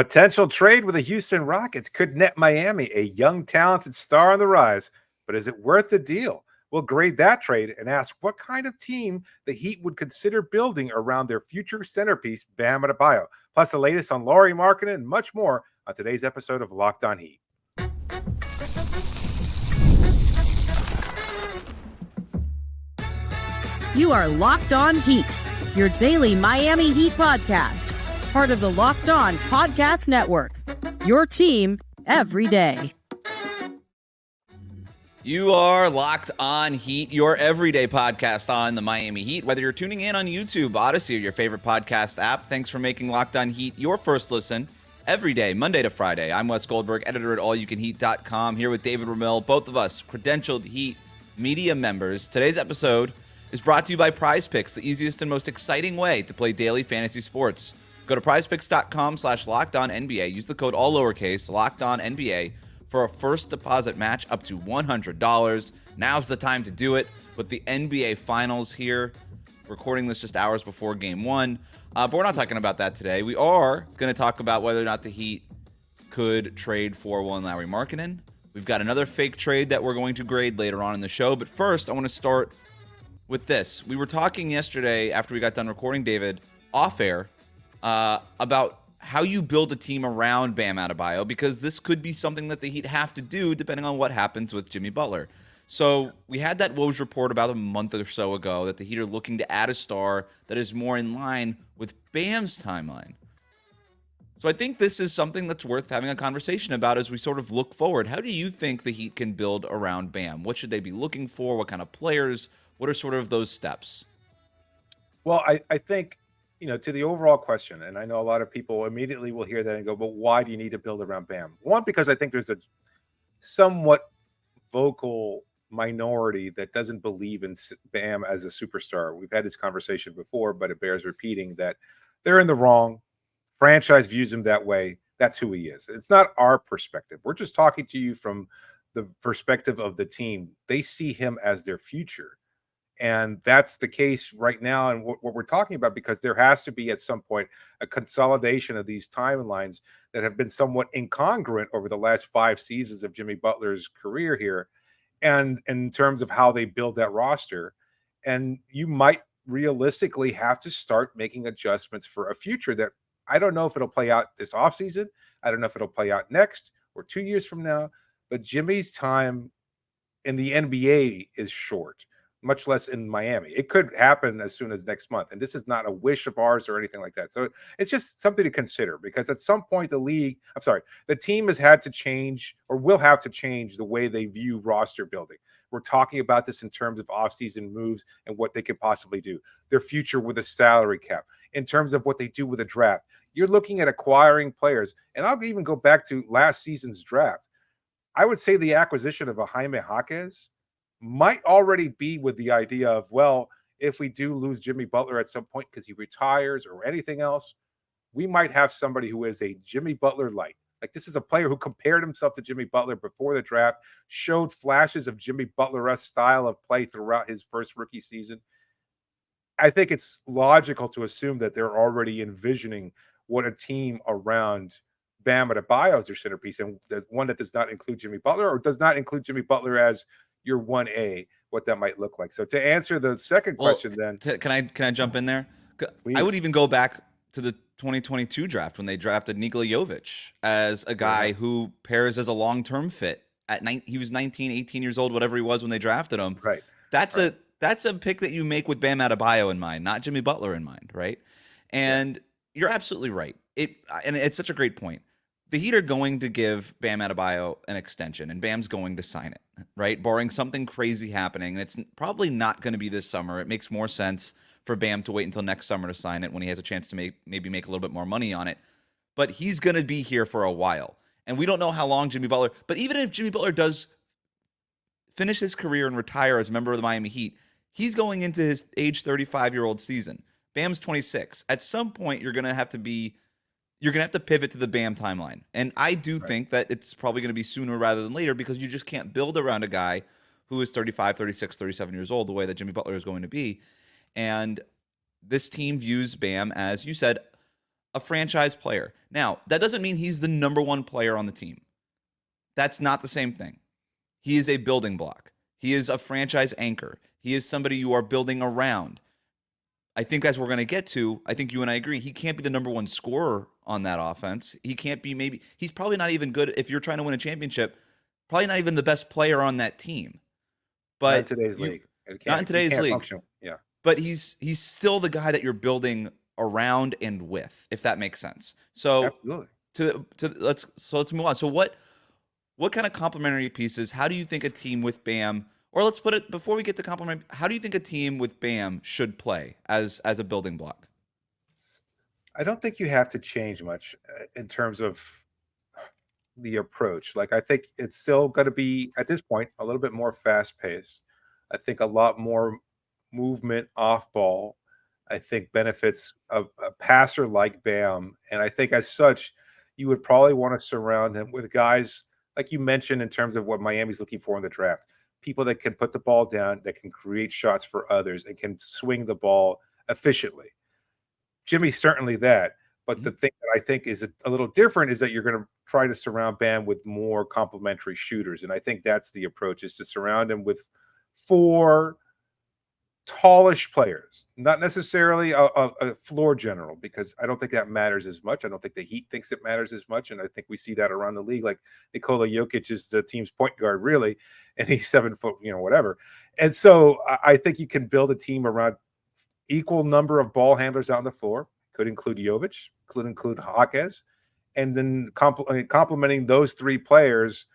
Potential trade with the Houston Rockets could net Miami a young, talented star on the rise, but is it worth the deal? We'll grade that trade and ask what kind of team the Heat would consider building around their future centerpiece, Bam Adebayo. Plus, the latest on Lauri Markkanen and much more on today's episode of Locked On Heat. You are Locked On Heat, your daily Miami Heat podcast, part of the Locked On Podcast Network, your team every day. You are Locked On Heat, your everyday podcast on the Miami Heat. Whether you're tuning in on YouTube, Odyssey, or your favorite podcast app, thanks for making Locked On Heat your first listen every day, Monday to Friday. I'm Wes Goldberg, editor at allyoucanheat.com, here with David Ramil, both of us credentialed Heat media members. Today's episode is brought to you by PrizePicks, the easiest and most exciting way to play daily fantasy sports. Go to prizepicks.com/LockedOnNBA. Use the code all lowercase, LockedOnNBA, for a first deposit match up to $100. Now's the time to do it with the NBA Finals here. Recording this just hours before Game 1. But we're not talking about that today. We are going to talk about whether or not the Heat could trade for Jaylen Lauri Markkanen. We've got another fake trade that we're going to grade later on in the show. But first, I want to start with this. We were talking yesterday after we got done recording, David, off air, about how you build a team around Bam Adebayo, because this could be something that the Heat have to do depending on what happens with Jimmy Butler. So we had that Woj report about a month or so ago that the Heat are looking to add a star that is more in line with Bam's timeline. So I think this is something that's worth having a conversation about as we sort of look forward. How do you think the Heat can build around Bam? What should they be looking for? What kind of players? What are sort of those steps? Well, I think, to the overall question, and I know a lot of people immediately will hear that and go, but why do you need to build around Bam? One, because I think there's a somewhat vocal minority that doesn't believe in Bam as a superstar. We've had this conversation before, but it bears repeating that they're in the wrong. Franchise views him that way. That's who he is. It's not our perspective. We're just talking to you from the perspective of the team. They see him as their future. And that's the case right now. And what we're talking about, because there has to be at some point a consolidation of these timelines that have been somewhat incongruent over the last 5 seasons of Jimmy Butler's career here. And in terms of how they build that roster, and you might realistically have to start making adjustments for a future that I don't know if it'll play out this offseason. I don't know if it'll play out next or 2 years from now, but Jimmy's time in the NBA is short, much less in Miami. It could happen as soon as next month. And this is not a wish of ours or anything like that. So it's just something to consider, because at some point the team has had to change, or will have to change, the way they view roster building. We're talking about this in terms of offseason moves and what they could possibly do. Their future with a salary cap, in terms of what they do with a draft. You're looking at acquiring players. And I'll even go back to last season's draft. I would say the acquisition of a Jaime Jaquez might already be with the idea of, well, if we do lose Jimmy Butler at some point because he retires or anything else, we might have somebody who is a Jimmy Butler light. Like, this is a player who compared himself to Jimmy Butler before the draft, showed flashes of Jimmy Butler-esque style of play throughout his first rookie season. I think it's logical to assume that they're already envisioning what a team around Bam Adebayo as their centerpiece, and the one that does not include Jimmy Butler, or does not include Jimmy Butler as your 1A, what that might look like. So to answer the second question, then can I jump in there? Please. I would even go back to the 2022 draft when they drafted Nikola Jovic as a guy who pairs as a long-term fit. He was 19, 18 years old, whatever he was when they drafted him. Right. That's a pick that you make with Bam Adebayo in mind, not Jimmy Butler in mind, right? And you're absolutely right. And it's such a great point. The Heat are going to give Bam Adebayo an extension, and Bam's going to sign it, right? Barring something crazy happening. And it's probably not going to be this summer. It makes more sense for Bam to wait until next summer to sign it when he has a chance to maybe make a little bit more money on it. But he's going to be here for a while. And we don't know how long Jimmy Butler, but even if Jimmy Butler does finish his career and retire as a member of the Miami Heat, he's going into his age 35-year-old season. Bam's 26. At some point, you're going to have to pivot to the Bam timeline. And I do think that it's probably going to be sooner rather than later, because you just can't build around a guy who is 35, 36, 37 years old the way that Jimmy Butler is going to be. And this team views Bam, as you said, a franchise player. Now, that doesn't mean he's the number one player on the team. That's not the same thing. He is a building block. He is a franchise anchor. He is somebody you are building around. I think as we're going to get to, I think you and I agree, he can't be the number one scorer on that offense. He can't be he's probably not even good if you're trying to win a championship, probably not even the best player on that team. But not in today's league. Not in today's league. Function. Yeah. But he's still the guy that you're building around and with, if that makes sense. So absolutely. Let's move on. So what kind of complementary pieces, how do you think a team with Bam, or let's put it before we get to complementary, how do you think a team with Bam should play as a building block? I don't think you have to change much in terms of the approach. Like, I think it's still going to be, at this point, a little bit more fast paced. I think a lot more movement off ball, I think benefits a passer like Bam. And I think as such, you would probably want to surround him with guys like you mentioned in terms of what Miami's looking for in the draft. People that can put the ball down, that can create shots for others, and can swing the ball efficiently. Jimmy's certainly that. But the thing that I think is a little different is that you're going to try to surround Bam with more complementary shooters. And I think that's the approach, is to surround him with 4 tallish players, not necessarily a floor general, because I don't think that matters as much. I don't think the Heat thinks it matters as much. And I think we see that around the league. Like Nikola Jokic is the team's point guard, really, and he's 7 foot, whatever. And so I think you can build a team around equal number of ball handlers out on the floor. Could include Jovic, could include Hawkes, and then complementing those 3 players,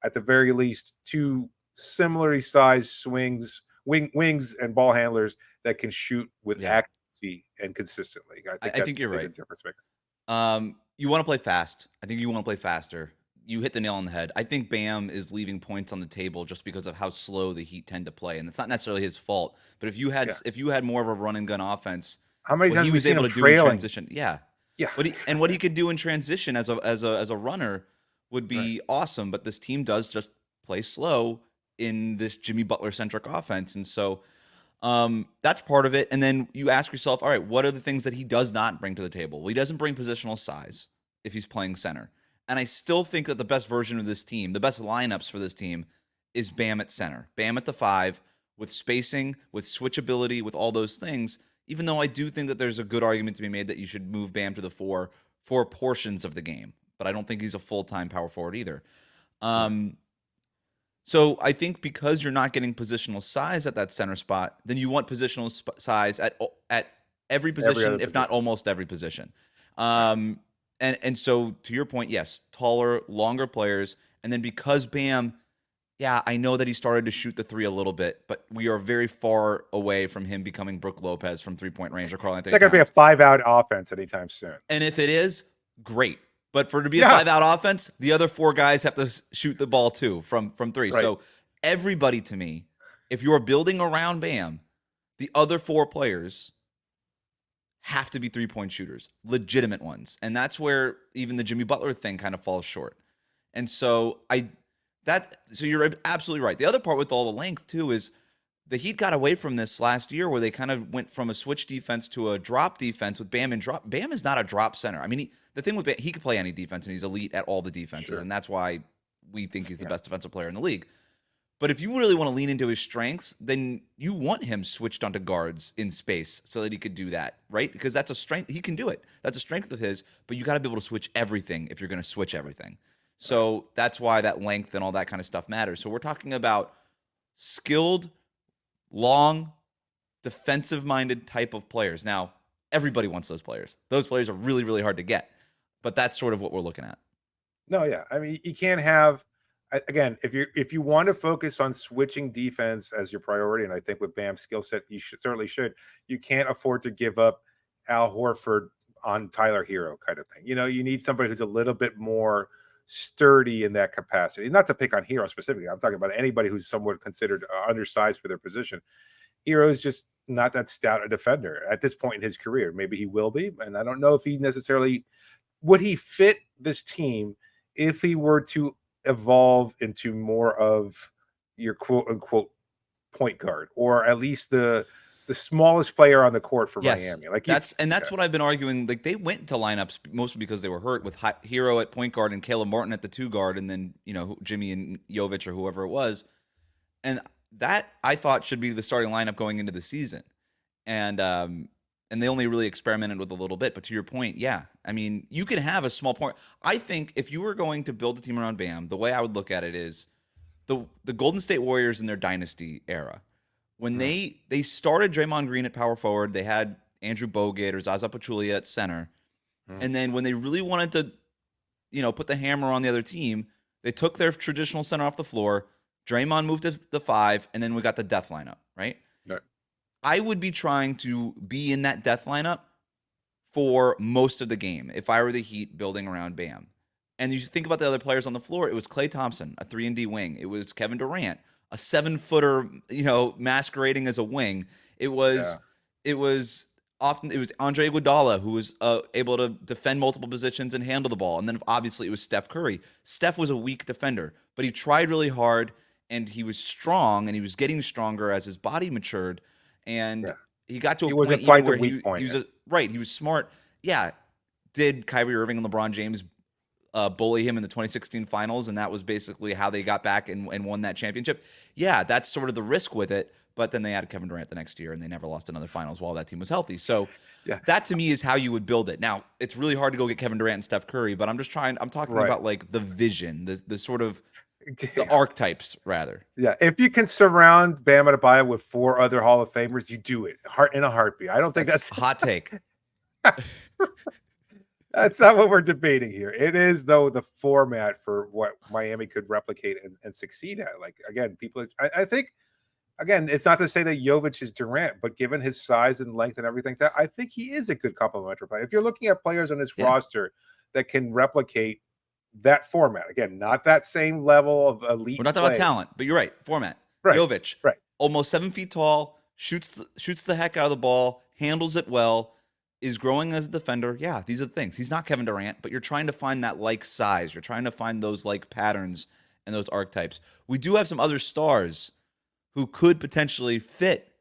at the very least, 2 similarly sized wings and ball handlers that can shoot with accuracy and consistently. I think you're right. Difference maker. You want to play fast. I think you want to play faster. You hit the nail on the head. I think Bam is leaving points on the table just because of how slow the Heat tend to play, and it's not necessarily his fault. But if you had more of a run and gun offense, how many times he was able to do in transition? Yeah. What he could do in transition as a runner would be awesome. But this team does just play slow in this Jimmy Butler centric offense, and so that's part of it. And then you ask yourself, all right, what are the things that he does not bring to the table? Well, he doesn't bring positional size if he's playing center. And I still think that the best version of this team, the best lineups for this team, is Bam at center, Bam at the 5, with spacing, with switchability, with all those things. Even though I do think that there's a good argument to be made that you should move Bam to the 4 for portions of the game, but I don't think he's a full-time power forward either. So I think because you're not getting positional size at that center spot, then you want positional size at every position, if not almost every position. And so to your point, yes, taller, longer players. And then because Bam, I know that he started to shoot the 3 a little bit, but we are very far away from him becoming Brook Lopez from 3-point range or Karl-Anthony Towns. It's not going to be a 5-out offense anytime soon. And if it is, great. But for it to be a 5-out offense, the other 4 guys have to shoot the ball too from 3. Right. So everybody, to me, if you're building around Bam, the other 4 players have to be 3-point shooters, legitimate ones. And that's where even the Jimmy Butler thing kind of falls short. And so so you're absolutely right. The other part with all the length too is the Heat got away from this last year where they kind of went from a switch defense to a drop defense with Bam and drop. Bam is not a drop center. I mean, the thing with Bam, he can play any defense and he's elite at all the defenses. And that's why we think he's the best defensive player in the league. But if you really want to lean into his strengths, then you want him switched onto guards in space so that he could do that, right? Because that's a strength. He can do it. That's a strength of his, but you got to be able to switch everything if you're going to switch everything. So that's why that length and all that kind of stuff matters. So we're talking about skilled, long, defensive-minded type of players. Now, everybody wants those players. Those players are really, really hard to get, but that's sort of what we're looking at. No, yeah. I mean, you can't have, again, if you want to focus on switching defense as your priority, and I think with Bam's skill set, you certainly should, you can't afford to give up Al Horford on Tyler Hero kind of thing. You need somebody who's a little bit more sturdy in that capacity. Not to pick on Hero specifically. I'm talking about anybody who's somewhat considered undersized for their position. Hero is just not that stout a defender at this point in his career. Maybe he will be, and I don't know if he necessarily would he fit this team if he were to evolve into more of your quote unquote point guard, or at least the the smallest player on the court for Yes, Miami. Like that's what I've been arguing. Like they went into lineups mostly because they were hurt with Hero at point guard and Caleb Martin at the 2 guard, and then Jimmy and Jovic or whoever it was, and that I thought should be the starting lineup going into the season, and they only really experimented with a little bit. But to your point, yeah, I mean you can have a small point. I think if you were going to build a team around Bam, the way I would look at it is the Golden State Warriors in their dynasty era. When they started Draymond Green at power forward, they had Andrew Bogut or Zaza Pachulia at center. And then when they really wanted to, put the hammer on the other team, they took their traditional center off the floor. Draymond moved to the 5, and then we got the death lineup, right? Right. I would be trying to be in that death lineup for most of the game if I were the Heat building around Bam. And you think about the other players on the floor. It was Klay Thompson, a 3-and-D wing. It was Kevin Durant, a 7-footer, masquerading as a wing. It was Andre Iguodala, who was able to defend multiple positions and handle the ball. And then obviously it was Steph Curry. Steph was a weak defender, but he tried really hard, and he was strong, and he was getting stronger as his body matured. And he got to a point even where he was smart. Yeah. Did Kyrie Irving and LeBron James bully him in the 2016 finals, and that was basically how they got back and won that championship? Yeah, that's sort of the risk with it. But then they added Kevin Durant the next year, and they never lost another finals while that team was healthy. So that to me is how you would build it. Now, it's really hard to go get Kevin Durant and Steph Curry, but I'm talking about like the vision, the sort of the archetypes rather. Yeah, if you can surround Bam Adebayo with 4 other Hall of Famers, you do it in a heartbeat. I don't think that's a hot take. That's not what we're debating here. It is, though, the format for what Miami could replicate and succeed at. Like, again, I think, again, it's not to say that Jovic is Durant, but given his size and length and everything, that I think he is a good complementary player. If you're looking at players on this roster that can replicate that format, again, not that same level of elite. We're not talking about talent, but you're right. Format. Right. Jovic, right? Almost 7 feet tall, shoots the heck out of the ball, handles it well, is growing as a defender. Yeah, these are the things. He's not Kevin Durant, but you're trying to find that like size. You're trying to find those like patterns and those archetypes. We do have some other stars who could potentially fit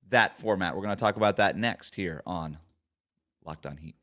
that format. We're going to talk about that next here on Locked On Heat.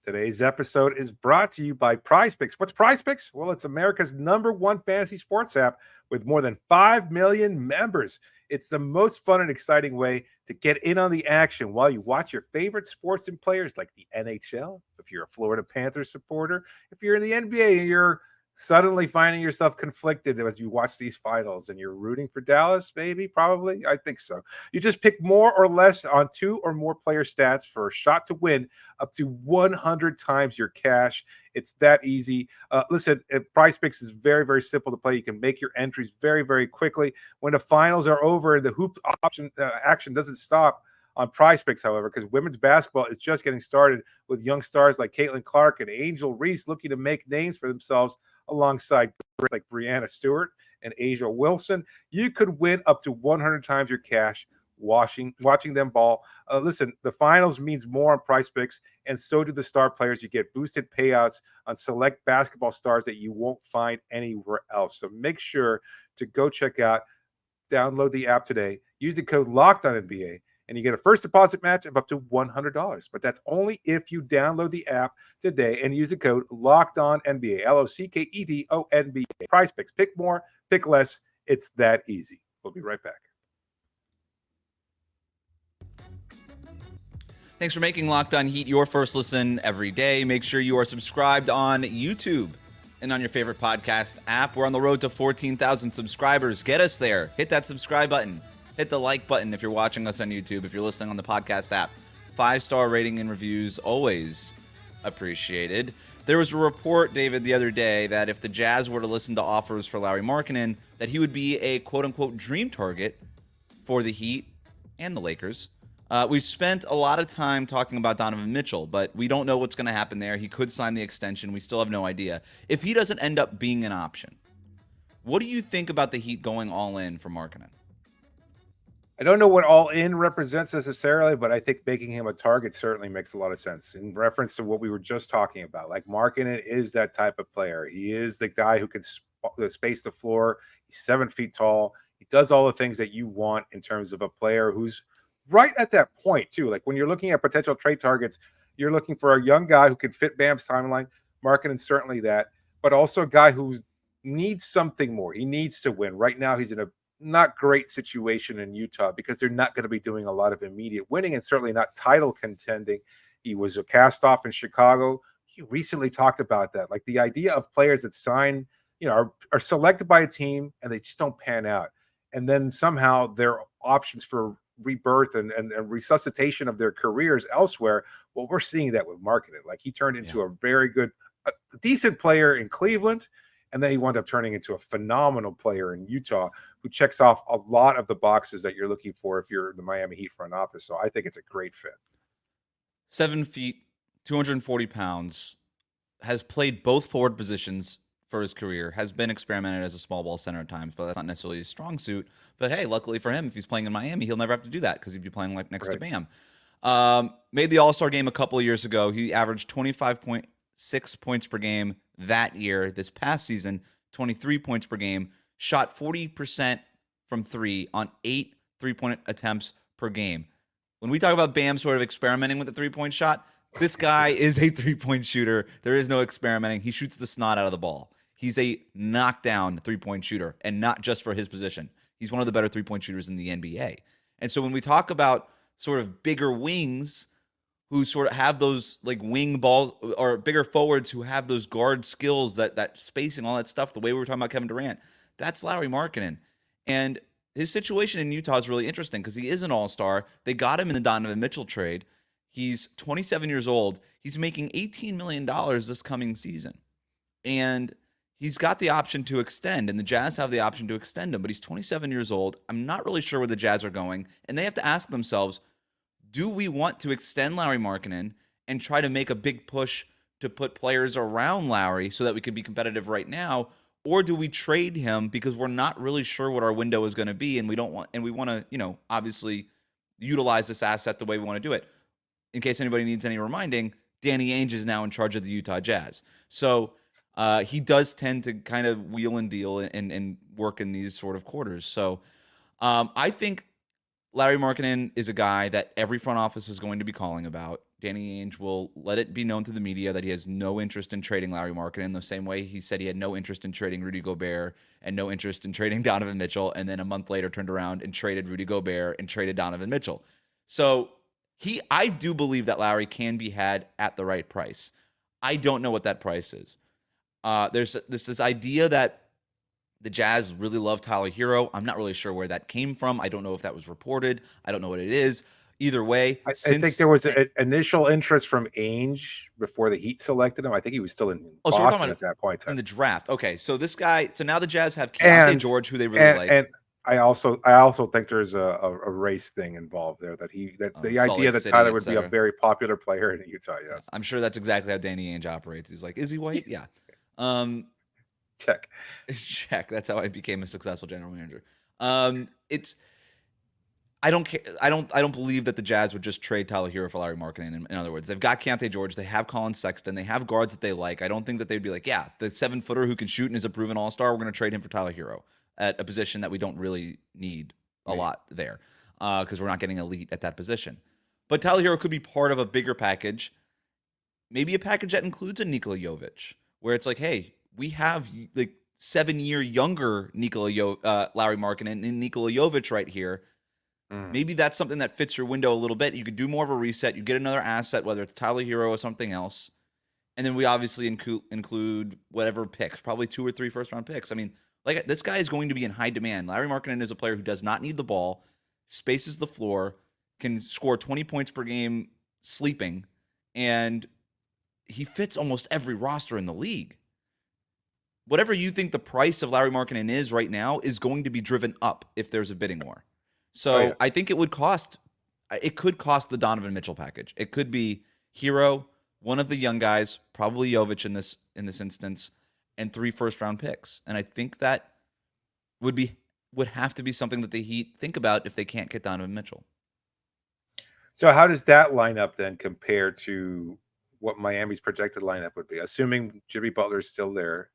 Today's episode is brought to you by PrizePicks. What's PrizePicks? Well, it's America's #1 fantasy sports app with more than 5 million members. It's the most fun and exciting way to get in on the action while you watch your favorite sports and players like the NHL. If you're a Florida Panthers supporter, if you're in the NBA and you're suddenly finding yourself conflicted as you watch these finals and you're rooting for Dallas, maybe, probably. I think so. You just pick more or less on 2 or more player stats for a shot to win up to 100 times your cash. It's that easy. Listen, PrizePicks is very, very simple to play. You can make your entries very, very quickly. When the finals are over and the hoop action doesn't stop on PrizePicks, however, because women's basketball is just getting started with young stars like Caitlin Clark and Angel Reese looking to make names for themselves alongside like Brianna Stewart and Asia Wilson. You could win up to 100 times your cash watching them ball. Listen, the finals means more on PrizePicks, and so do the star players. You get boosted payouts on select basketball stars that you won't find anywhere else. So make sure to go check out, download the app today, use the code LOCKEDONNBA, and you get a first deposit match of up to $100. But that's only if you download the app today and use the code LOCKEDONNBA, LOCKEDONBA. PrizePicks. Pick more, pick less. It's that easy. We'll be right back. Thanks for making Locked On Heat your first listen every day. Make sure you are subscribed on YouTube and on your favorite podcast app. We're on the road to 14,000 subscribers. Get us there. Hit that subscribe button. Hit the like button if you're watching us on YouTube. If you're listening on the podcast app, 5-star rating and reviews, always appreciated. There was a report, David, the other day that if the Jazz were to listen to offers for Lauri Markkanen, that he would be a quote-unquote dream target for the Heat and the Lakers. We've spent a lot of time talking about Donovan Mitchell, but we don't know what's going to happen there. He could sign the extension. We still have no idea. If he doesn't end up being an option, what do you think about the Heat going all in for Markkanen? I don't know what all in represents necessarily, but I think making him a target certainly makes a lot of sense in reference to what we were just talking about. Like Markkanen is that type of player. He is the guy who can space the floor. He's 7 feet tall. He does all the things that you want in terms of a player who's right at that point too. Like when you're looking at potential trade targets, you're looking for a young guy who can fit Bam's timeline. Markkanen certainly that, but also a guy who needs something more. He needs to win. Right now, he's in a not great situation in Utah because they're not going to be doing a lot of immediate winning and certainly not title contending. He was a cast off in Chicago. He recently talked about that, like the idea of players that sign, are selected by a team and they just don't pan out, and then somehow their options for rebirth and resuscitation of their careers elsewhere. Well, we're seeing that with Markkanen. Like he turned into a very good, decent player in Cleveland, and then he wound up turning into a phenomenal player in Utah who checks off a lot of the boxes that you're looking for if you're the Miami Heat front office. So I think it's a great fit. 7 feet, 240 pounds, has played both forward positions for his career, has been experimented as a small ball center at times, but that's not necessarily his strong suit. But hey, luckily for him, if he's playing in Miami, he'll never have to do that because he'd be playing like next to Bam. Made the All-Star game a couple of years ago. He averaged 25.6 points per game that year. This past season, 23 points per game. Shot 40% from three on 8 3-point attempts per game. When we talk about Bam sort of experimenting with the 3-point shot, this guy is a 3-point shooter. There is no experimenting. He shoots the snot out of the ball. He's a knockdown 3-point shooter, and not just for his position. He's one of the better 3-point shooters in the NBA. And so when we talk about sort of bigger wings who sort of have those like wing balls, or bigger forwards who have those guard skills, that spacing, all that stuff, the way we were talking about Kevin Durant, that's Lauri Markkanen. And his situation in Utah is really interesting because he is an all-star. They got him in the Donovan Mitchell trade. He's 27 years old. He's making $18 million this coming season. And he's got the option to extend, and the Jazz have the option to extend him, but he's 27 years old. I'm not really sure where the Jazz are going, and they have to ask themselves, do we want to extend Lauri Markkanen and try to make a big push to put players around Lauri so that we can be competitive right now, or do we trade him because we're not really sure what our window is going to be, and we want to, obviously utilize this asset the way we want to do it. In case anybody needs any reminding, Danny Ainge is now in charge of the Utah Jazz. So he does tend to kind of wheel and deal and work in these sort of quarters. So I think Lauri Markkanen is a guy that every front office is going to be calling about. Danny Ainge will let it be known to the media that he has no interest in trading Lauri Markkanen, the same way he said he had no interest in trading Rudy Gobert and no interest in trading Donovan Mitchell, and then a month later turned around and traded Rudy Gobert and traded Donovan Mitchell. So I do believe that Lauri can be had at the right price. I don't know what that price is. There's this idea that the Jazz really love Tyler Hero. I'm not really sure where that came from. I don't know if that was reported. I don't know what it is. Either way, I think there was an initial interest from Ainge before the Heat selected him. I think he was still in Boston at that point in the draft. Okay, so this guy. So now the Jazz have Keontae George, who they really like. And I also think there's a race thing involved there. That the idea that Tyler would be a very popular player in Utah. Yes, I'm sure that's exactly how Danny Ainge operates. He's like, is he white? Yeah. Check. That's how I became a successful general manager. I don't care. I don't believe that the Jazz would just trade Tyler Hero for Lauri Markkanen. In other words, they've got Keontae George, they have Colin Sexton, they have guards that they like. I don't think that they'd be like, yeah, the 7-footer who can shoot and is a proven all-star, we're going to trade him for Tyler Hero at a position that we don't really need a lot there because we're not getting elite at that position. But Tyler Hero could be part of a bigger package, maybe a package that includes a Nikola Jovic, where it's like, hey, we have like 7-year younger Lauri Markkanen and Nikola Jovic right here. Maybe that's something that fits your window a little bit. You could do more of a reset. You get another asset, whether it's Tyler Hero or something else. And then we obviously include whatever picks, probably 2 or 3 first-round picks. I mean, like this guy is going to be in high demand. Lauri Markkanen is a player who does not need the ball, spaces the floor, can score 20 points per game sleeping, and he fits almost every roster in the league. Whatever you think the price of Lauri Markkanen is right now is going to be driven up if there's a bidding war. So I think it could cost the Donovan Mitchell package. It could be Hero, one of the young guys, probably Jovic in this instance, and 3 first-round picks. And I think that would have to be something that the Heat think about if they can't get Donovan Mitchell. So how does that line up then compare to what Miami's projected lineup would be? Assuming Jimmy Butler is still there,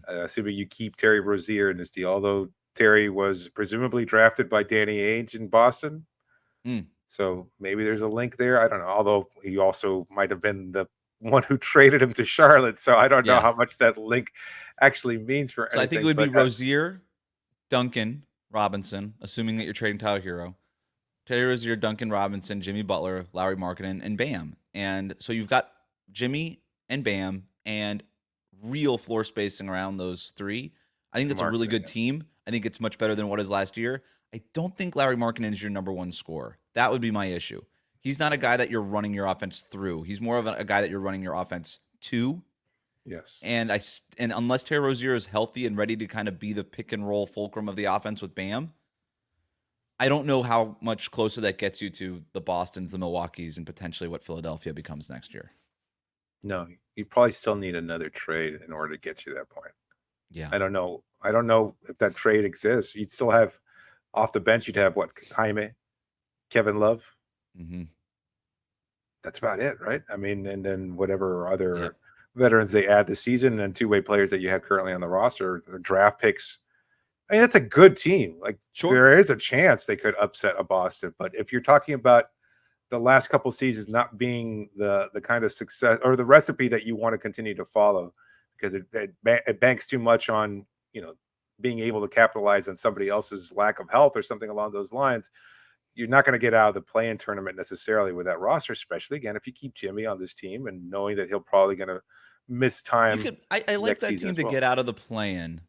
assuming you keep Terry Rozier in this deal, although Terry was presumably drafted by Danny Ainge in Boston. Mm. So maybe there's a link there. I don't know. Although he also might have been the one who traded him to Charlotte. So I don't know Yeah. how much that link actually means for So anything. I think it would be but, Rozier, Duncan, Robinson, assuming that you're trading Tyler Hero. Terry Rozier, Duncan Robinson, Jimmy Butler, Lauri Markkanen, and Bam. And so you've got Jimmy and Bam and real floor spacing around those three. I think that's a really good team. I think it's much better than what is last year. I don't think Lauri Markkanen is your number one scorer. That would be my issue. He's not a guy that you're running your offense through. He's more of a guy that you're running your offense to. Yes. And unless Terry Rozier is healthy and ready to kind of be the pick and roll fulcrum of the offense with Bam, I don't know how much closer that gets you to the Bostons, the Milwaukees, and potentially what Philadelphia becomes next year. No, you probably still need another trade in order to get you to that point. Yeah. I don't know if that trade exists. You'd still have off the bench. You'd have what, Jaime, Kevin Love. Mm-hmm. That's about it, right? I mean, and then whatever other veterans they add this season, and then two-way players that you have currently on the roster, the draft picks. I mean, that's a good team. Like, there is a chance they could upset a Boston. But if you're talking about the last couple seasons not being the kind of success or the recipe that you want to continue to follow, because it banks too much on, being able to capitalize on somebody else's lack of health or something along those lines, you're not going to get out of the play-in tournament necessarily with that roster, especially, again, if you keep Jimmy on this team and knowing that he'll probably going to miss time. I like that team to get out of the play-in,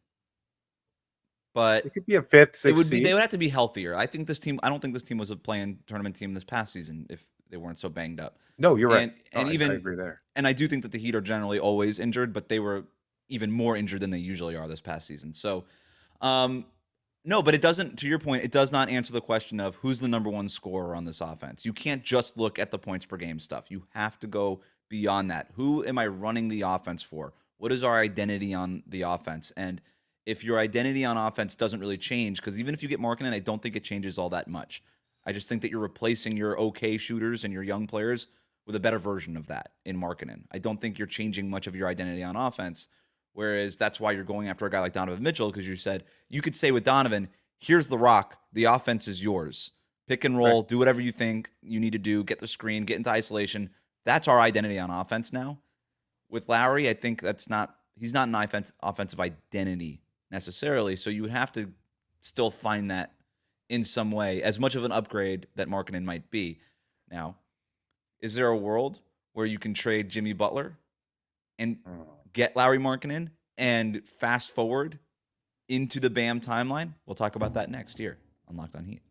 but it could be a fifth, sixth seed. They would have to be healthier. I don't think this team was a play-in tournament team this past season if they weren't so banged up. No, you're right. And I agree there. And I do think that the Heat are generally always injured, but they were even more injured than they usually are this past season. So, no, but it doesn't, to your point, it does not answer the question of who's the number one scorer on this offense. You can't just look at the points per game stuff. You have to go beyond that. Who am I running the offense for? What is our identity on the offense? And if your identity on offense doesn't really change, because even if you get Markkanen, I don't think it changes all that much. I just think that you're replacing your okay shooters and your young players with a better version of that in Markkanen. I don't think you're changing much of your identity on offense. Whereas that's why you're going after a guy like Donovan Mitchell, because you could say with Donovan, here's the rock, the offense is yours. Pick and roll, do whatever you think you need to do, get the screen, get into isolation. That's our identity on offense now. With Lauri, I think he's not an offensive identity necessarily, so you would have to still find that in some way, as much of an upgrade that Markkanen might be. Now, is there a world where you can trade Jimmy Butler and get Lauri Markkanen and fast forward into the Bam timeline? We'll talk about that next year on Locked On Heat.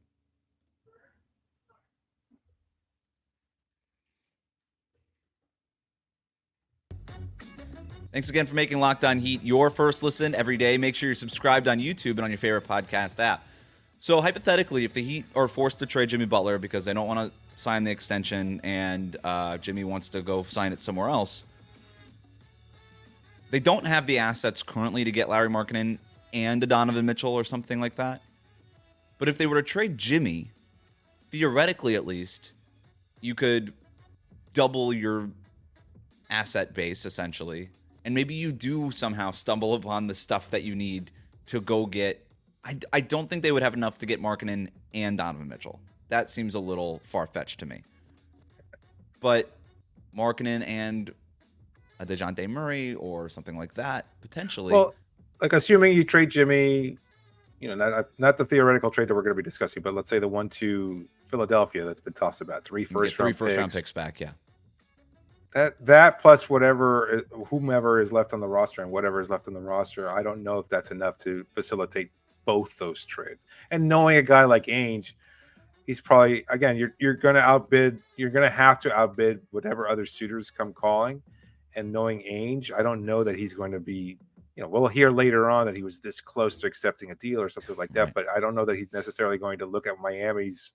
Thanks again for making Locked On Heat your first listen every day. Make sure you're subscribed on YouTube and on your favorite podcast app. So hypothetically, if the Heat are forced to trade Jimmy Butler because they don't want to sign the extension and Jimmy wants to go sign it somewhere else, they don't have the assets currently to get Lauri Markkanen and a Donovan Mitchell or something like that. But if they were to trade Jimmy, theoretically at least, you could double your asset base, essentially. And maybe you do somehow stumble upon the stuff that you need to go get. I don't think they would have enough to get Markkanen and Donovan Mitchell. That seems a little far-fetched to me. But Markkanen and a DeJounte Murray or something like that, potentially. Well, like assuming you trade Jimmy, not the theoretical trade that we're going to be discussing, but let's say the one to Philadelphia that's been tossed about, three first round picks back, yeah. That plus whomever is left on the roster and whatever is left on the roster, I don't know if that's enough to facilitate both those trades. And knowing a guy like Ainge, he's probably, again, you're going to have to outbid whatever other suitors come calling. And knowing Ainge, I don't know that he's going to be, we'll hear later on that he was this close to accepting a deal or something like that, right. But I don't know that he's necessarily going to look at Miami's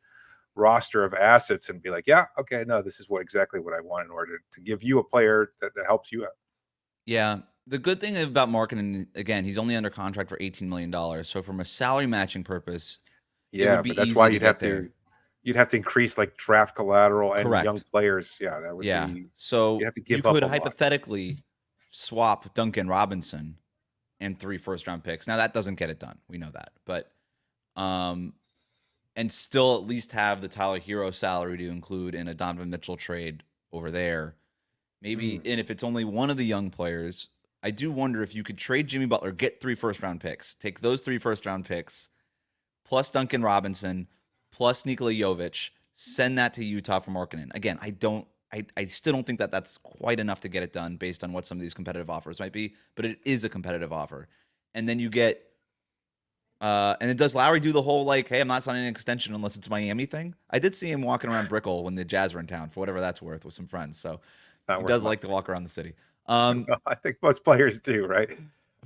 roster of assets and be like, yeah, okay, no, this is exactly what I want in order to give you a player that helps you out. Yeah. The good thing about Markkanen, again, he's only under contract for $18 million. So from a salary matching purpose, yeah, but that's why you'd have to increase like draft collateral and correct. Young players. Yeah, that would be. So you have to give you up could a hypothetically swap Duncan Robinson and 3 first-round picks. Now that doesn't get it done. We know that, but and still at least have the Tyler Hero salary to include in a Donovan Mitchell trade over there. Maybe, and if it's only one of the young players, I do wonder if you could trade Jimmy Butler, get 3 first-round picks, take those 3 first-round picks, plus Duncan Robinson, plus Nikola Jovic, send that to Utah for Markkanen. Again, I still don't think that that's quite enough to get it done based on what some of these competitive offers might be, but it is a competitive offer. And then you get, and it does Lauri do the whole like, hey, I'm not signing an extension unless it's Miami thing. I did see him walking around Brickell when the Jazz were in town, for whatever that's worth, with some friends. So he does like to walk around the city. I think most players do, right?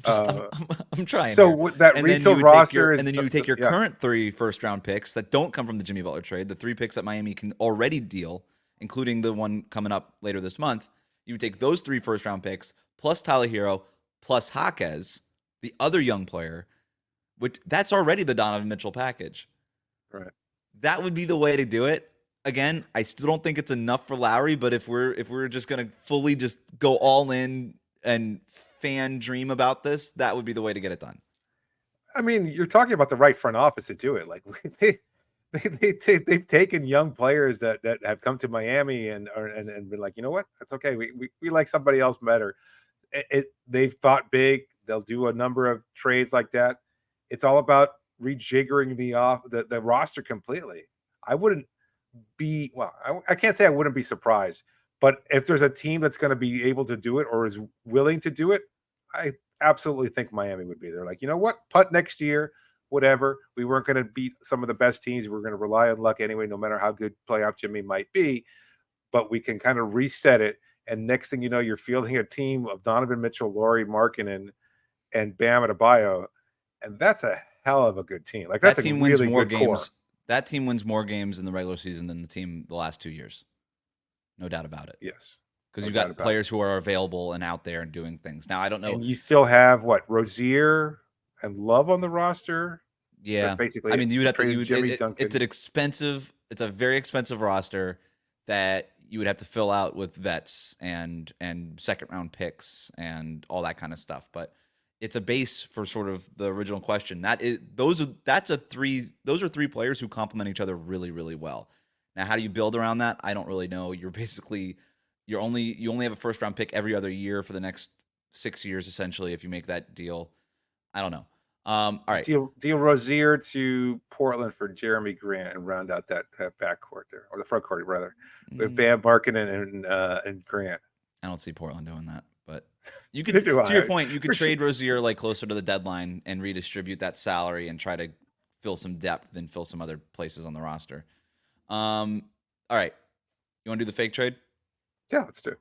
I'm trying. So here. that and retail roster and then you take your current 3 first-round picks that don't come from the Jimmy Butler trade, the 3 picks that Miami can already deal, including the one coming up later this month. You would take those 3 first-round picks plus Tyler Hero plus Jaquez, the other young player, which that's already the Donovan Mitchell package. Right. That would be the way to do it. Again, I still don't think it's enough for Lauri, but if we're just gonna fully just go all in and fan dream about this, that would be the way to get it done. I mean, you're talking about the right front office to do it. Like they've taken young players that have come to Miami and been like, you know what, that's okay. We like somebody else better. They've thought big. They'll do a number of trades like that. It's all about rejiggering the roster completely. I wouldn't be I can't say I wouldn't be surprised, but if there's a team that's going to be able to do it or is willing to do it, I absolutely think Miami would be there. Like, you know what, punt next year, whatever. We weren't going to beat some of the best teams. We were going to rely on luck anyway, no matter how good playoff Jimmy might be, but we can kind of reset it. And next thing you know, you're fielding a team of Donovan Mitchell, Lauri Markkanen, and Bam Adebayo, and that's a hell of a good team. Like that's that team a really wins more good games. core. That team wins more games in the regular season than the team the last 2 years. No doubt about it. Yes. Because you've got players who are available and out there and doing things. Now, I don't know. And you still have Rozier and Love on the roster. Yeah. That's basically, I mean, you would have to, it's a very expensive roster that you would have to fill out with vets and second round picks and all that kind of stuff. But it's a base for sort of the original question. Those are 3 players who complement each other really, really well. Now, how do you build around that? I don't really know. You only have a first round pick every other year for the next 6 years, essentially, if you make that deal. I don't know. All right. Deal Rozier to Portland for Jeremy Grant and round out that backcourt there, or the front court rather, with Bam Markkanen and Grant. I don't see Portland doing that, but you could, to your point, you could trade Rozier like closer to the deadline and redistribute that salary and try to fill some depth and fill some other places on the roster. All right. You want to do the fake trade? Yeah, let's do it.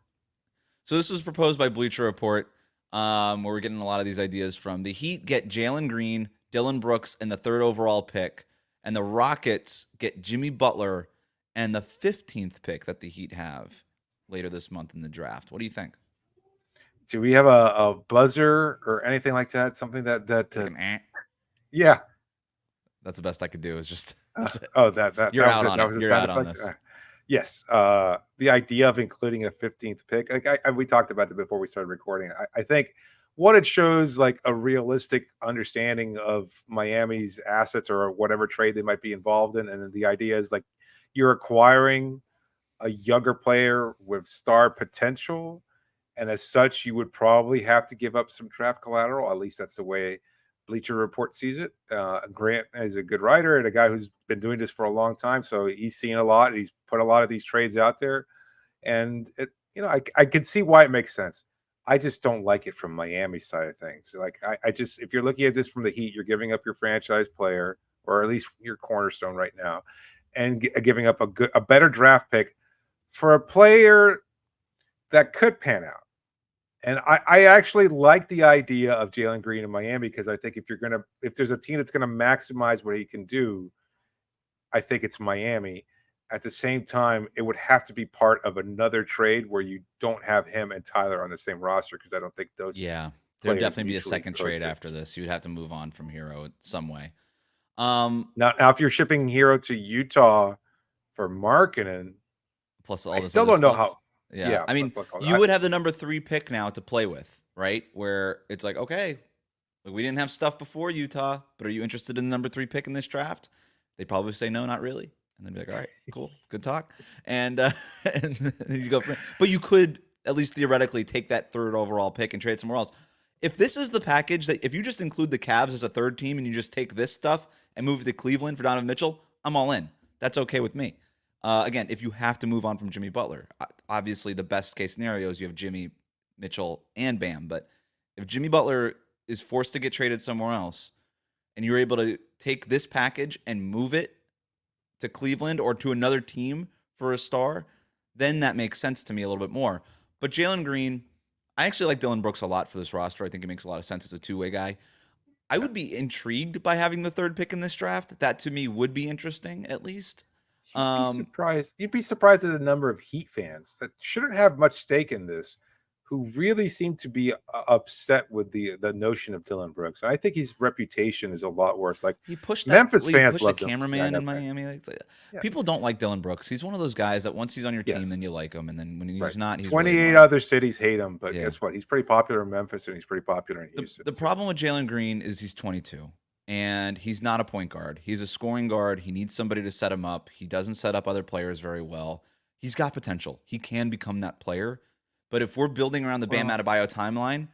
So this was proposed by Bleacher Report, where we're getting a lot of these ideas from. The Heat get Jaylen Green, Dylan Brooks, and the 3rd overall pick, and the Rockets get Jimmy Butler and the 15th pick that the Heat have later this month in the draft. What do you think? Do we have a buzzer or anything like that? Something that yeah. That's the best I could do. Is just you're out on it. You're out on this. Yes, the idea of including a 15th pick, like we talked about it before we started recording. I think what it shows, like a realistic understanding of Miami's assets or whatever trade they might be involved in, and the idea is like you're acquiring a younger player with star potential, and as such, you would probably have to give up some draft collateral. At least that's the way Bleacher Report sees it. Grant is a good writer and a guy who's been doing this for a long time, so he's seen a lot. He's put a lot of these trades out there, and I can see why it makes sense. I just don't like it from Miami's side of things. Like I just, if you're looking at this from the Heat, you're giving up your franchise player, or at least your cornerstone right now, and giving up a better draft pick for a player that could pan out. And I actually like the idea of Jaylen Green in Miami, because I think if there's a team that's going to maximize what he can do, I think it's Miami. At the same time, it would have to be part of another trade where you don't have him and Tyler on the same roster, because I don't think those. Yeah, there would definitely be a second trade after this. You would have to move on from Hero in some way. Now, if you're shipping Hero to Utah for Markkanen, plus all I this still other don't know stuff. how. Yeah. I mean, you would have the number 3 pick now to play with, right? Where it's like, okay, Like, we didn't have stuff before Utah, but are you interested in the number 3 pick in this draft? They'd probably say no, not really. And then be like, all right, cool, good talk. And, and then you go from it. But you could at least theoretically take that 3rd overall pick and trade somewhere else. If this is the package that if you just include the Cavs as a 3rd team and you just take this stuff and move to Cleveland for Donovan Mitchell, I'm all in. That's okay with me. Again, if you have to move on from Jimmy Butler, obviously the best case scenario is you have Jimmy, Mitchell, and Bam. But if Jimmy Butler is forced to get traded somewhere else and you're able to take this package and move it to Cleveland or to another team for a star, then that makes sense to me a little bit more. But Jaylen Green, I actually like Dylan Brooks a lot for this roster. I think it makes a lot of sense as a two-way guy. I would be intrigued by having the 3rd pick in this draft. That to me would be interesting, at least. You'd be surprised at the number of Heat fans that shouldn't have much stake in this, who really seem to be upset with the notion of Dylan Brooks. I think his reputation is a lot worse. Like he pushed Memphis he fans pushed love a cameraman in fans. Miami. Yeah. People don't like Dylan Brooks. He's one of those guys that once he's on your team, Yes. then you like him, and then when he's Right. not, he's 28 really other cities hate him, but Yeah. guess what? He's pretty popular in Memphis and he's pretty popular in Houston. The problem with Jaylen Green is he's 22, and he's not a point guard. He's a scoring guard. He needs somebody to set him up. He doesn't set up other players very well. He's got potential. He can become that player. But if we're building around the Bam Adebayo timeline,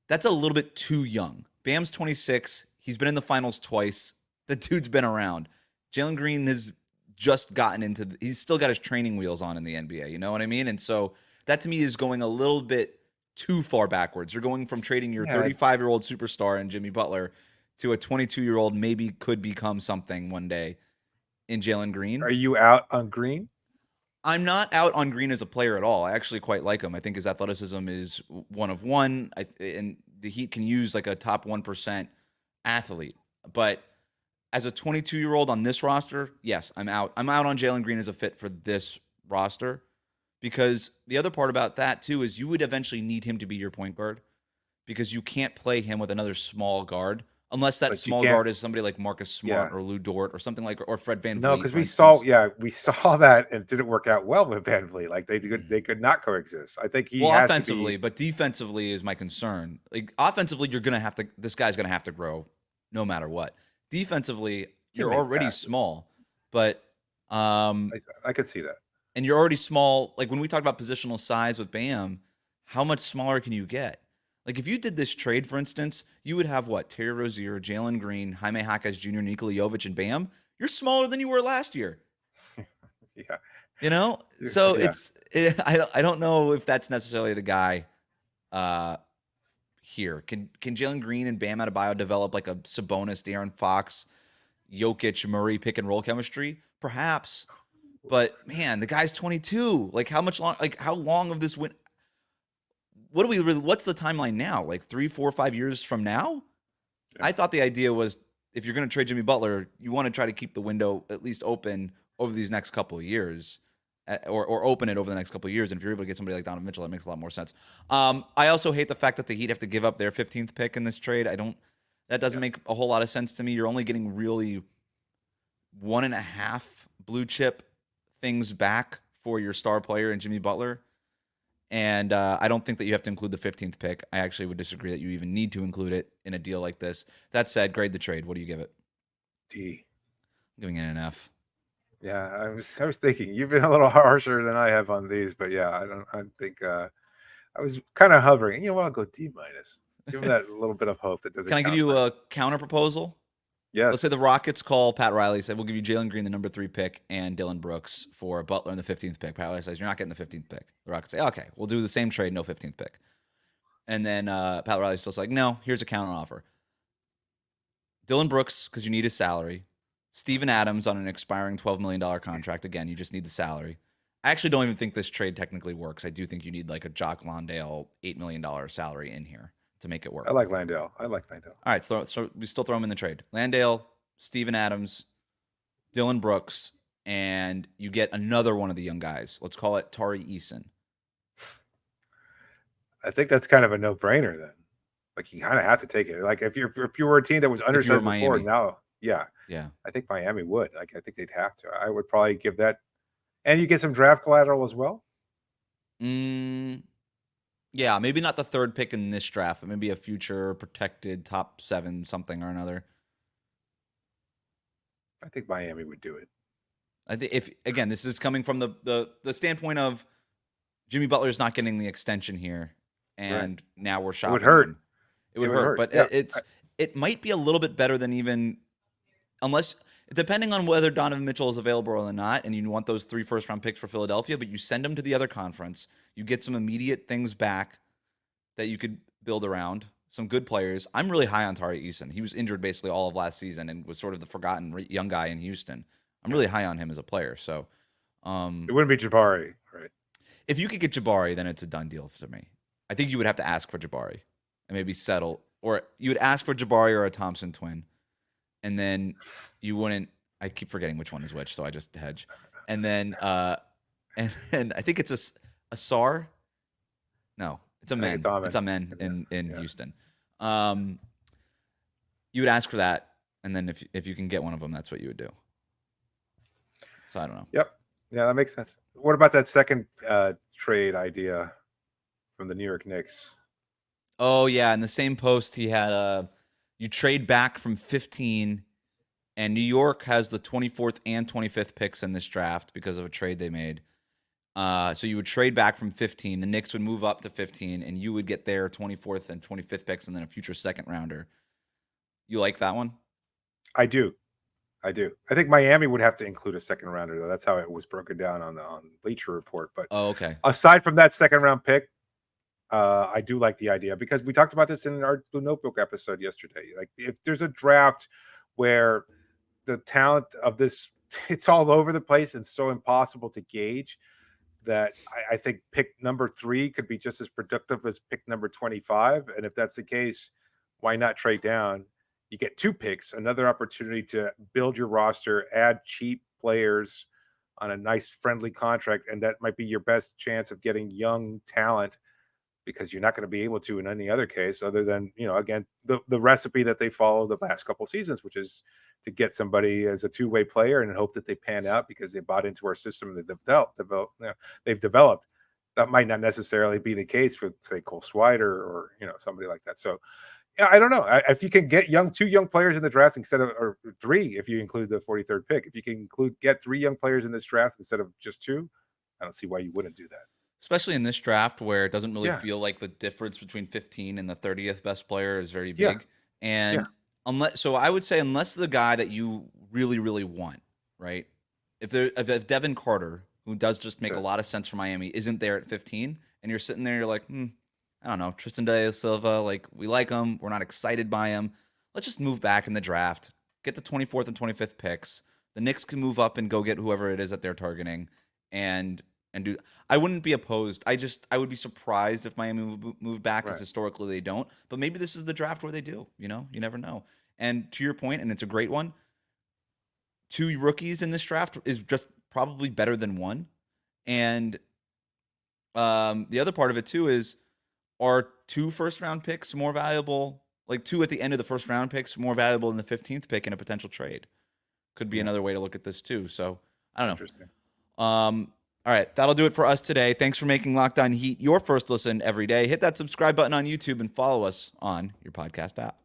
that's a little bit too young. Bam's 26. He's been in the finals twice. The dude's been around. Jaylen Green has just gotten into he's still got his training wheels on in the NBA. You know what I mean? And so that to me is going a little bit too far backwards. You're going from trading your 35-year-old superstar in Jimmy Butler to a 22-year-old maybe could become something one day in Jaylen Green. Are you out on Green? I'm not out on Green as a player at all. I actually quite like him. I think his athleticism is one of one, and the Heat can use like a top 1% athlete. But as a 22-year-old on this roster, yes, I'm out. I'm out on Jaylen Green as a fit for this roster because the other part about that, too, is you would eventually need him to be your point guard because you can't play him with another small guard unless that small guard is somebody like Marcus Smart or Lou Dort or something like, or Fred VanVleet. No, because we saw that and it didn't work out well with VanVleet. Like they could not coexist. I think he has offensively, to be... but defensively is my concern. Like offensively, this guy's gonna have to grow no matter what. Defensively, you're already small, but I could see that. And you're already small. Like when we talk about positional size with Bam, how much smaller can you get? Like if you did this trade, for instance, you would have what? Terry Rozier, Jaylen Green, Jaime Jaquez Jr., Nikola Jovic, and Bam. You're smaller than you were last year. Yeah. You know? So I don't know if that's necessarily the guy here. Can Jaylen Green and Bam Adebayo develop like a Sabonis, De'Aaron Fox, Jokic, Murray pick and roll chemistry? Perhaps. But man, the guy's 22. Like how long of this win? What's the timeline now? Like 3, 4, 5 years from now? Yeah. I thought the idea was if you're going to trade Jimmy Butler, you want to try to keep the window at least open over these next couple of years, or open it over the next couple of years. And if you're able to get somebody like Donovan Mitchell, that makes a lot more sense. I also hate the fact that the Heat have to give up their 15th pick in this trade. That doesn't make a whole lot of sense to me. You're only getting really 1.5 blue chip things back for your star player and Jimmy Butler. And I don't think that you have to include the 15th pick. I actually would disagree that you even need to include it in a deal like this. That said, grade the trade. What do you give it? D. I'm giving it an F. Yeah, I was thinking you've been a little harsher than I have on these, but yeah, I think I was kind of hovering. You know what? I'll go D-. Give them that little bit of hope that doesn't. Can I give you a counter proposal? Yes. Let's say the Rockets call Pat Riley, say we'll give you Jaylen Green, the number 3 pick, and Dylan Brooks for Butler in the 15th pick. Pat Riley says you're not getting the 15th pick. The Rockets say, okay, we'll do the same trade, no 15th pick. And then Pat Riley's still like, no, here's a counter offer. Dylan Brooks, because you need his salary. Steven Adams on an expiring $12 million contract. Again, you just need the salary. I actually don't even think this trade technically works. I do think you need like a Jock Landale $8 million salary in here to make it work. I like Landale. All right, so we still throw him in the trade. Landale, Steven Adams, Dylan Brooks, and you get another one of the young guys. Let's call it Tari Eason. I think that's kind of a no-brainer then. Like you kind of have to take it. Like if you were a team that was undersized before, now, yeah, I think Miami would. Like I think they'd have to. I would probably give that, and you get some draft collateral as well. Yeah, maybe not the third pick in this draft, but maybe a future protected top 7 something or another. I think Miami would do it. I think if again, this is coming from the standpoint of Jimmy Butler's not getting the extension here, and now we're shopping hurt. him. It would hurt, but Yeah. it might be a little bit better than even unless depending on whether Donovan Mitchell is available or not, and you want those 3 first-round picks for Philadelphia, but you send them to the other conference, you get some immediate things back that you could build around, some good players. I'm really high on Tari Eason. He was injured basically all of last season and was sort of the forgotten young guy in Houston. I'm really high on him as a player. So it wouldn't be Jabari, right? If you could get Jabari, then it's a done deal to me. I think you would have to ask for Jabari and maybe settle, or you would ask for Jabari or a Thompson twin, and then you wouldn't. I keep forgetting which one is which, so I just hedge. And then, and I think it's a SAR. No, it's a men. It's a men in Houston. You would ask for that, and then if you can get one of them, that's what you would do. So I don't know. Yep. Yeah, that makes sense. What about that second trade idea from the New York Knicks? Oh yeah, in the same post he had you trade back from 15, and New York has the 24th and 25th picks in this draft because of a trade they made. So you would trade back from 15. The Knicks would move up to 15, and you would get their 24th and 25th picks, and then a future second rounder. You like that one? I do. I think Miami would have to include a second rounder, though. That's how it was broken down on Bleacher Report. But okay. Aside from that second round pick, I do like the idea because we talked about this in our Blue Notebook episode yesterday. Like, if there's a draft where the talent of this, it's all over the place and so impossible to gauge, that I think pick number 3 could be just as productive as pick number 25. And if that's the case, why not trade down? You get 2 picks, another opportunity to build your roster, add cheap players on a nice friendly contract, and that might be your best chance of getting young talent, because you're not going to be able to in any other case other than, again, the recipe that they follow the last couple of seasons, which is to get somebody as a 2-way player and hope that they pan out because they bought into our system and they've developed. That might not necessarily be the case with, say, Cole Swider or somebody like that. So yeah, I don't know. If you can get 2 young players in the draft instead of, or 3, if you include the 43rd pick, if you can get 3 young players in this draft instead of just 2, I don't see why you wouldn't do that. Especially in this draft where it doesn't really feel like the difference between 15 and the 30th best player is very big. And I would say unless the guy that you really, really want, right? If Devin Carter, who does just make a lot of sense for Miami, isn't there at 15, and you're sitting there, you're like, I don't know, Tristan Da Silva, like, we like him, we're not excited by him. Let's just move back in the draft, get the 24th and 25th picks. The Knicks can move up and go get whoever it is that they're targeting, and do. I wouldn't be opposed. I would be surprised if Miami moved back, because historically they don't. But maybe this is the draft where they do. You never know. And to your point, and it's a great one, 2 rookies in this draft is just probably better than 1. And the other part of it too is, are 2 first-round picks more valuable? Like 2 at the end of the first-round picks more valuable than the 15th pick in a potential trade? Could be another way to look at this too. So I don't know. Interesting. All right, that'll do it for us today. Thanks for making Locked On Heat your first listen every day. Hit that subscribe button on YouTube and follow us on your podcast app.